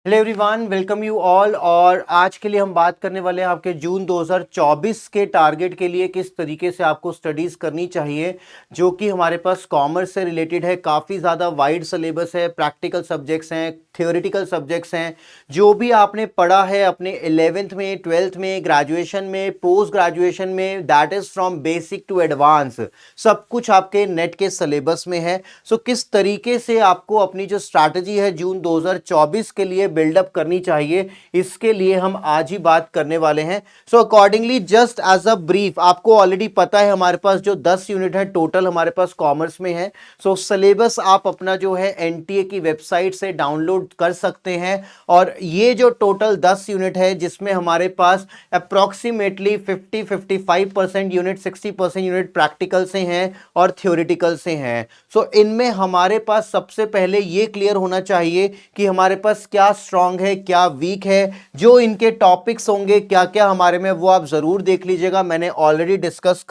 Hello everyone, welcome you all. और आज के लिए हम बात करने वाले हैं आपके जून 2024 के टारगेट के लिए किस तरीके से आपको स्टडीज करनी चाहिए, जो कि हमारे पास कॉमर्स से रिलेटेड है। काफ़ी ज़्यादा वाइड सिलेबस है, प्रैक्टिकल सब्जेक्ट्स हैं, थियोरेटिकल सब्जेक्ट्स हैं। जो भी आपने पढ़ा है अपने 11th में, 12th में, ग्रेजुएशन में, पोस्ट ग्रेजुएशन में, that is from basic to advance, सब कुछ आपके नेट के सिलेबस में है। सो किस तरीके से आपको अपनी जो स्ट्रैटेजी है जून 2024 के लिए बिल्डअप करनी चाहिए, इसके लिए हम आज ही बात करने वाले हैं। So accordingly just as a brief, आपको ऑलरेडी पता है हमारे पास जो 10 यूनिट है टोटल हमारे पास कॉमर्स में है। सो सिलेबस आप अपना जो है एनटीए की वेबसाइट से डाउनलोड कर सकते हैं। और ये जो टोटल 10 यूनिट है जिसमें हमारे पास अप्रोक्सीमेटली 50-55% यूनिट, 60% यूनिट प्रैक्टिकल से हैं और थ्योरेटिकल से हैं। सो इनमें हमारे पास सबसे पहले ये क्लियर होना चाहिए कि हमारे पास क्या स्ट्रांग है, क्या वीक है। जो इनके टॉपिक्स होंगे क्या क्या हमारे में, वो आप जरूर देख लीजिएगा। मैंने ऑलरेडी डिस्कस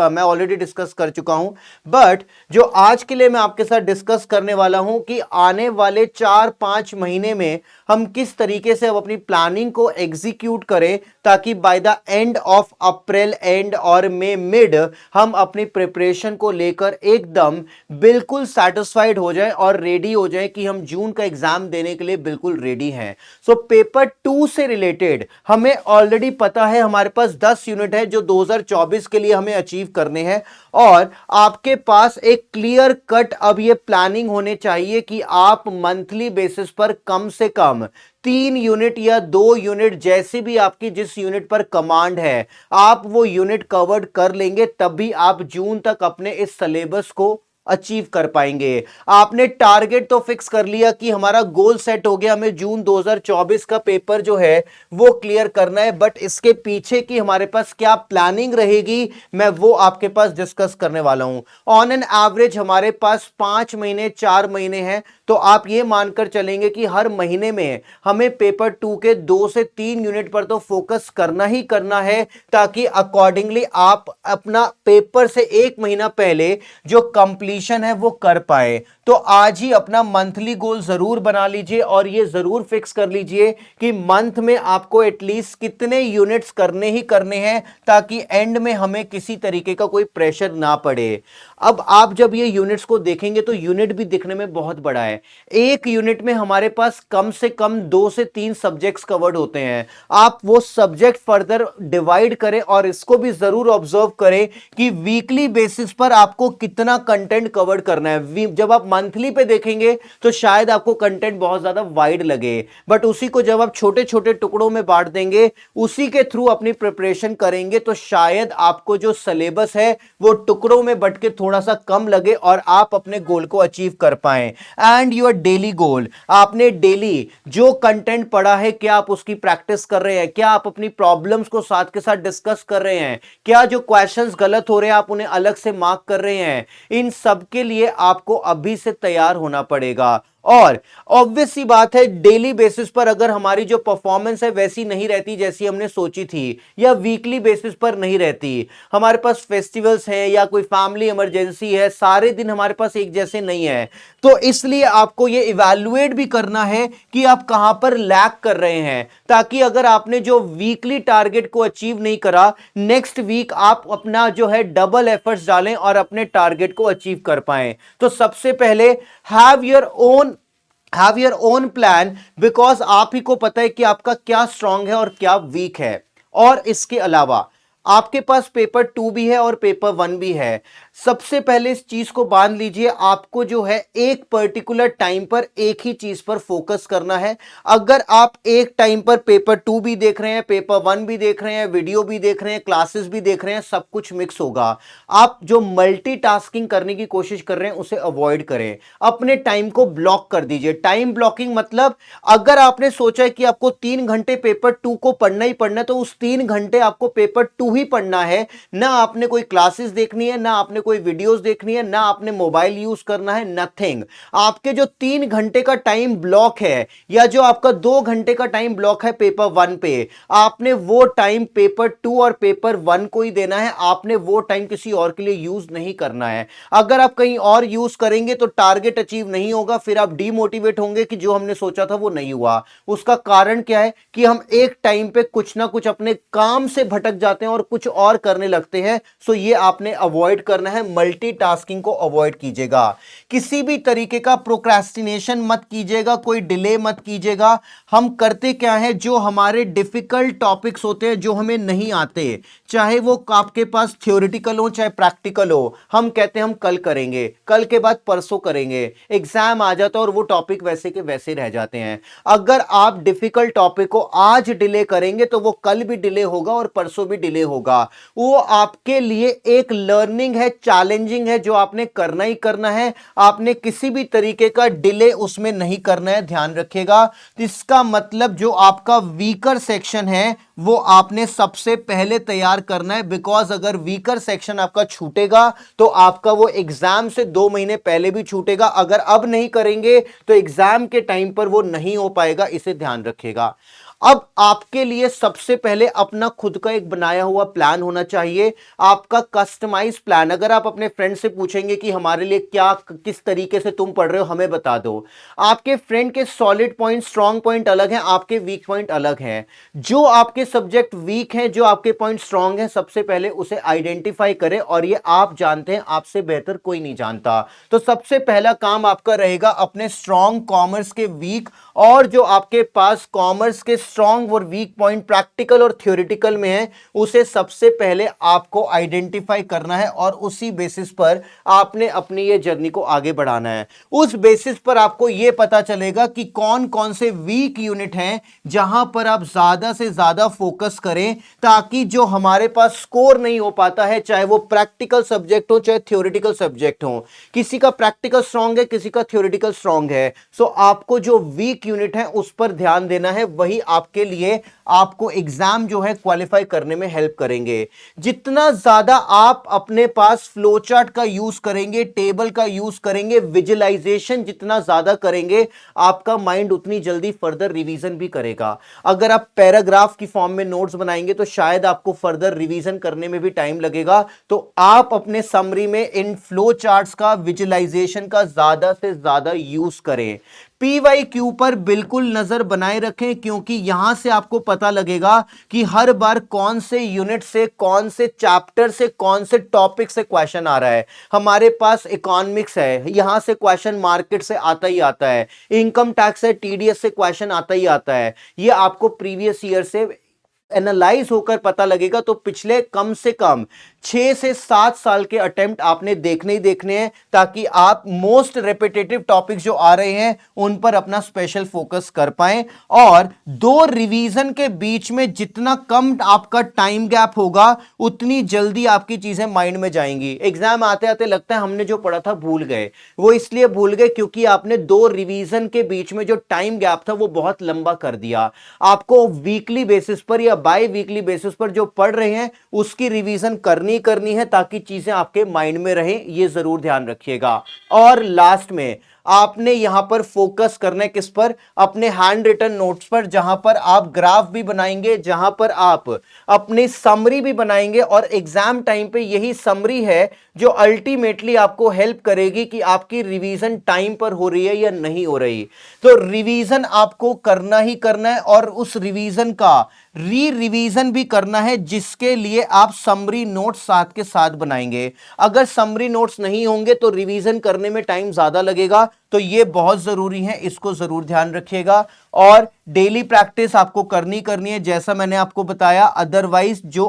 मैं ऑलरेडी डिस्कस कर चुका हूं। बट जो आज के लिए मैं आपके साथ डिस्कस करने वाला हूं कि आने वाले 4-5 महीने में हम किस तरीके से अब अपनी प्लानिंग को एग्जीक्यूट करें, ताकि by the end of April and और मे मिड हम अपनी प्रिपरेशन को लेकर एकदम बिल्कुल सेटिस्फाइड हो जाए और रेडी हो जाए कि हम जून का एग्जाम देने के लिए बिल्कुल रेडी हैं। सो पेपर 2 से रिलेटेड हमें ऑलरेडी पता है हमारे पास 10 यूनिट है जो 2024 के लिए हमें अचीव करने हैं। और आपके पास एक क्लियर कट अब ये प्लानिंग होने चाहिए कि आप मंथली बेसिस पर कम से कम 3 यूनिट या 2 यूनिट, जैसी भी आपकी जिस यूनिट पर कमांड है, आप वो यूनिट कवर्ड कर लेंगे, तभी आप जून तक अपने इस सिलेबस को अचीव कर पाएंगे। आपने टारगेट तो फिक्स कर लिया कि हमारा गोल सेट हो गया, हमें जून 2024 का पेपर जो है वो क्लियर करना है। बट इसके पीछे की हमारे पास क्या प्लानिंग रहेगी, मैं वो आपके पास डिस्कस करने वाला हूं। ऑन एन एवरेज हमारे पास 5 महीने 4 महीने हैं, तो आप ये मानकर चलेंगे कि हर महीने में हमें पेपर 2 के 2 से 3 यूनिट पर तो फोकस करना ही करना है, ताकि अकॉर्डिंगली आप अपना पेपर से 1 महीना पहले जो कंप्लीशन है वो कर पाए। तो आज ही अपना मंथली गोल जरूर बना लीजिए और ये जरूर फिक्स कर लीजिए कि मंथ में आपको एटलीस्ट कितने यूनिट्स करने ही करने हैं, ताकि एंड में हमें किसी तरीके का कोई प्रेशर ना पड़े। अब आप जब ये यूनिट्स को देखेंगे तो यूनिट भी दिखने में बहुत बड़ा है। एक यूनिट में हमारे पास कम से कम 2 से 3 सब्जेक्ट्स कवर्ड होते हैं। आप वो सब्जेक्ट फर्दर डिवाइड करें और इसको भी जरूर ऑब्जर्व करें कि वीकली बेसिस पर आपको कितना कंटेंट कवर करना है। जब आप मंथली पे देखेंगे तो शायद आपको कंटेंट बहुत ज्यादा वाइड लगे, बट उसी को जब आप छोटे छोटे टुकड़ों में बांट देंगे, उसी के थ्रू अपनी प्रिपरेशन करेंगे, तो शायद आपको जो सिलेबस है वो टुकड़ों में बट के थोड़ा सा कम लगे और आप अपने गोल को अचीव कर पाएं। एंड योर डेली गोल, आपने डेली जो कंटेंट पढ़ा है क्या आप उसकी प्रैक्टिस कर रहे हैं, क्या आप अपनी प्रॉब्लम्स को साथ के साथ डिस्कस कर रहे हैं, क्या जो क्वेश्चंस गलत हो रहे हैं आप उन्हें अलग से मार्क कर रहे हैं। इन सब के लिए आपको अभी से तैयार होना पड़ेगा। और ऑब्वियस सी बात है, डेली बेसिस पर अगर हमारी जो परफॉर्मेंस है वैसी नहीं रहती जैसी हमने सोची थी, या वीकली बेसिस पर नहीं रहती, हमारे पास फेस्टिवल्स हैं या कोई फैमिली इमरजेंसी है, सारे दिन हमारे पास एक जैसे नहीं है, तो इसलिए आपको ये इवैल्यूएट भी करना है कि आप कहां पर लैग कर रहे हैं, ताकि अगर आपने जो वीकली टारगेट को अचीव नहीं करा, नेक्स्ट वीक आप अपना जो है डबल एफर्ट्स डालें और अपने टारगेट को अचीव कर पाएं। तो सबसे पहले have your own plan, because आप ही को पता है कि आपका क्या स्ट्रांग है और क्या वीक है। और इसके अलावा आपके पास पेपर 2 भी है और पेपर 1 भी है। सबसे पहले इस चीज को बांध लीजिए, आपको जो है एक पर्टिकुलर टाइम पर एक ही चीज पर फोकस करना है। अगर आप एक टाइम पर पेपर 2 भी देख रहे हैं, पेपर 1 भी देख रहे हैं, वीडियो भी देख रहे हैं, क्लासेस भी देख रहे हैं, सब कुछ मिक्स होगा। आप जो मल्टीटास्किंग करने की कोशिश कर रहे हैं उसे अवॉइड करें, अपने टाइम को ब्लॉक कर दीजिए। टाइम ब्लॉकिंग मतलब, अगर आपने सोचा है कि आपको 3 घंटे पेपर 2 को पढ़ना ही पढ़ना है, तो उस 3 घंटे आपको पेपर 2 ही पढ़ना है। ना आपने कोई क्लासेस देखनी है, ना आपने कोई वीडियोस देखनी है, ना आपने मोबाइल यूज करना है, नथिंग। आपके जो 3 घंटे का टाइम ब्लॉक है या जो आपका 2 घंटे का टाइम ब्लॉक है पेपर 1 पे, आपने वो टाइम पेपर 2 और पेपर 1 को ही देना है। आपने वो टाइम किसी और के लिए यूज नहीं करना है। अगर आप कहीं और यूज करेंगे तो टारगेट अचीव नहीं होगा, फिर आप डीमोटिवेट होंगे कि जो हमने सोचा था वो नहीं हुआ। उसका कारण क्या है कि हम एक टाइम पे कुछ ना कुछ अपने काम से भटक जाते हैं और कुछ और करने लगते हैं। सो ये आपने अवॉइड करना है, मल्टीटास्किंग को अवॉइड कीजिएगा। किसी भी तरीके का प्रोक्रेस्टिनेशन मत कीजिएगा, कोई डिले मत कीजिएगा। हम करते क्या है, जो हमारे डिफिकल्ट टॉपिक्स होते हैं जो हमें नहीं आते, चाहे वो आपके पास थ्योरेटिकल हो चाहे प्रैक्टिकल हो, हम कहते हैं हम कल करेंगे, कल के बाद परसों करेंगे। एग्जाम आ जाता है और वो टॉपिक वैसे के वैसे रह जाते हैं। अगर आप डिफिकल्ट टॉपिक को आज डिले करेंगे तो वो कल भी डिले होगा और परसों भी डिले होगा। वो आपके लिए एक लर्निंग है, चैलेंजिंग है, जो आपने करना ही करना है। आपने किसी भी तरीके का डिले उसमें नहीं करना है, ध्यान रखिएगा। इसका मतलब जो आपका वीकर सेक्शन है वो आपने सबसे पहले तैयार करना है, बिकॉज अगर वीकर सेक्शन आपका छूटेगा तो आपका वो एग्जाम से 2 महीने पहले भी छूटेगा। अगर अब नहीं करेंगे तो एग्जाम के टाइम पर वो नहीं हो पाएगा, इसे ध्यान रखिएगा। अब आपके लिए सबसे पहले अपना खुद का एक बनाया हुआ प्लान होना चाहिए, आपका कस्टमाइज प्लान। अगर आप अपने फ्रेंड से पूछेंगे कि हमारे लिए क्या, किस तरीके से तुम पढ़ रहे हो, हमें बता दो। आपके फ्रेंड के सॉलिड पॉइंट, स्ट्रांग पॉइंट अलग हैं, आपके वीक पॉइंट अलग हैं। जो आपके सब्जेक्ट वीक हैं, जो आपके पॉइंट स्ट्रांग हैं, सबसे पहले उसे आइडेंटिफाई करें। और ये आप जानते हैं, आपसे बेहतर कोई नहीं जानता। तो सबसे पहला काम आपका रहेगा अपने स्ट्रांग, कॉमर्स के वीक, और जो आपके पास कॉमर्स के स्ट्रांग और वीक पॉइंट प्रैक्टिकल और थ्योरेटिकल में है, उसे सबसे पहले आपको आइडेंटिफाई करना है और उसी बेसिस पर आपने अपनी ये जर्नी को आगे बढ़ाना है। उस बेसिस पर आपको यह पता चलेगा कि कौन कौन से वीक यूनिट हैं जहां पर आप ज्यादा से ज्यादा फोकस करें, ताकि जो हमारे पास स्कोर नहीं हो पाता है, चाहे वो प्रैक्टिकल सब्जेक्ट हो चाहे थ्योरेटिकल सब्जेक्ट हो, किसी का प्रैक्टिकल स्ट्रांग है, किसी का थ्योरेटिकल स्ट्रांग है, सो आपको जो वीक यूनिट है उस पर ध्यान देना है। वही आपके लिए, आपको एग्जाम जो है क्वालिफाई करने में हेल्प करेंगे। जितना ज्यादा आप अपने पास फ्लो चार्ट का यूज करेंगे, टेबल का यूज करेंगे, विजुअलाइजेशन जितना ज्यादा करेंगे, आपका माइंड उतनी जल्दी फर्दर रिवीजन भी करेगा। अगर आप पैराग्राफ की फॉर्म में नोट्स बनाएंगे तो शायद आपको फर्दर रिवीजन करने में भी टाइम लगेगा। तो आप अपने समरी में इन फ्लो चार्ट्स का, विजुअलाइजेशन का ज्यादा से ज्यादा यूज करें। PYQ पर बिल्कुल नजर बनाए रखें, क्योंकि यहां से आपको पता लगेगा कि हर बार कौन से यूनिट से, कौन से चैप्टर से, कौन से टॉपिक से क्वेश्चन आ रहा है। हमारे पास इकोनॉमिक्स है, यहां से क्वेश्चन मार्केट से आता ही आता है। इनकम टैक्स है, TDS से क्वेश्चन आता ही आता है। ये आपको प्रीवियस ईयर से एनालाइज होकर पता लगेगा। तो पिछले कम से कम 6 से 7 साल के अटेम्प्ट आपने देखने ही देखने हैं, ताकि आप मोस्ट रिपीटेटिव टॉपिक्स जो आ रहे हैं उन पर अपना स्पेशल फोकस कर पाएं। और 2 रिवीजन के बीच में जितना कम आपका टाइम गैप होगा, उतनी जल्दी आपकी चीजें माइंड में जाएंगी। एग्जाम आते आते लगता है हमने जो पढ़ा था भूल गए, वो इसलिए भूल गए क्योंकि आपने 2 रिवीजन के बीच में जो टाइम गैप था वो बहुत लंबा कर दिया। आपको वीकली बेसिस पर या बाई वीकली बेसिस पर जो पढ़ रहे हैं उसकी रिवीजन करनी है, ताकि चीजें आपके माइंड में रहें। ये जरूर ध्यान रखिएगा। और लास्ट में आपने यहां पर फोकस करना है किस पर? अपने हैंड रिटन नोट्स पर, जहां पर आप ग्राफ भी बनाएंगे, जहां पर आप अपनी समरी भी बनाएंगे। और एग्जाम टाइम पे यही समरी है जो अल्टीमेटली आपको हेल्प करेगी कि आपकी रिवीजन टाइम पर हो रही है या नहीं हो रही। तो रिवीजन आपको करना ही करना है, और उस रिवीजन का रिवीजन भी करना है, जिसके लिए आप समरी नोट्स साथ के साथ बनाएंगे। अगर समरी नोट्स नहीं होंगे तो रिवीजन करने में टाइम ज्यादा लगेगा। तो ये बहुत जरूरी है, इसको जरूर ध्यान रखिएगा। और डेली प्रैक्टिस आपको करनी है, जैसा मैंने आपको बताया। अदरवाइज जो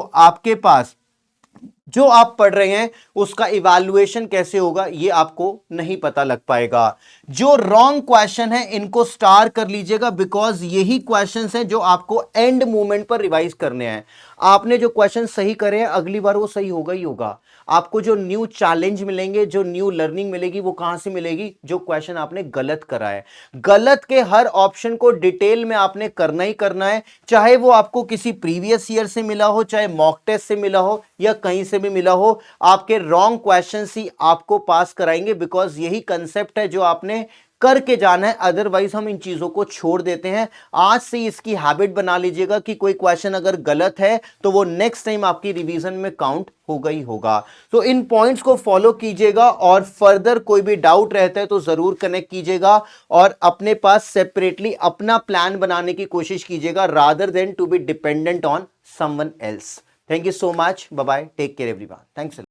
आप पढ़ रहे हैं उसका इवैल्यूएशन कैसे होगा ये आपको नहीं पता लग पाएगा। जो रॉन्ग क्वेश्चन है इनको स्टार कर लीजिएगा, बिकॉज यही क्वेश्चंस हैं जो आपको एंड मोमेंट पर रिवाइज करने हैं। आपने जो क्वेश्चन सही करे हैं, अगली बार वो सही होगा ही होगा। आपको जो न्यू चैलेंज मिलेंगे, जो न्यू लर्निंग मिलेगी, वो कहां से मिलेगी? जो क्वेश्चन आपने गलत करा है। गलत के हर ऑप्शन को डिटेल में आपने करना ही करना है, चाहे वो आपको किसी प्रीवियस ईयर से मिला हो, चाहे मॉक टेस्ट से मिला हो, या कहीं से से भी मिला हो, आपके रॉन्ग क्वेश्चन ही आपको पास कराएंगे, बिकॉज यही कंसेप्ट है जो आपने करके जाना है, अदरवाइज हम इन चीजों को छोड़ देते हैं। आज से इसकी हैबिट बना लीजिएगा कि कोई क्वेश्चन अगर गलत है तो वो नेक्स्ट टाइम आपकी रिवीजन में काउंट होगा ही होगा। तो इन पॉइंट्स को फॉलो कीजिएगा और फर्दर कोई भी डाउट रहता है तो जरूर कनेक्ट कीजिएगा और अपने पास सेपरेटली अपना प्लान बनाने की कोशिश कीजिएगा, rather than to be dependent on someone else. Thank you so much, bye bye, take care everyone, thanks.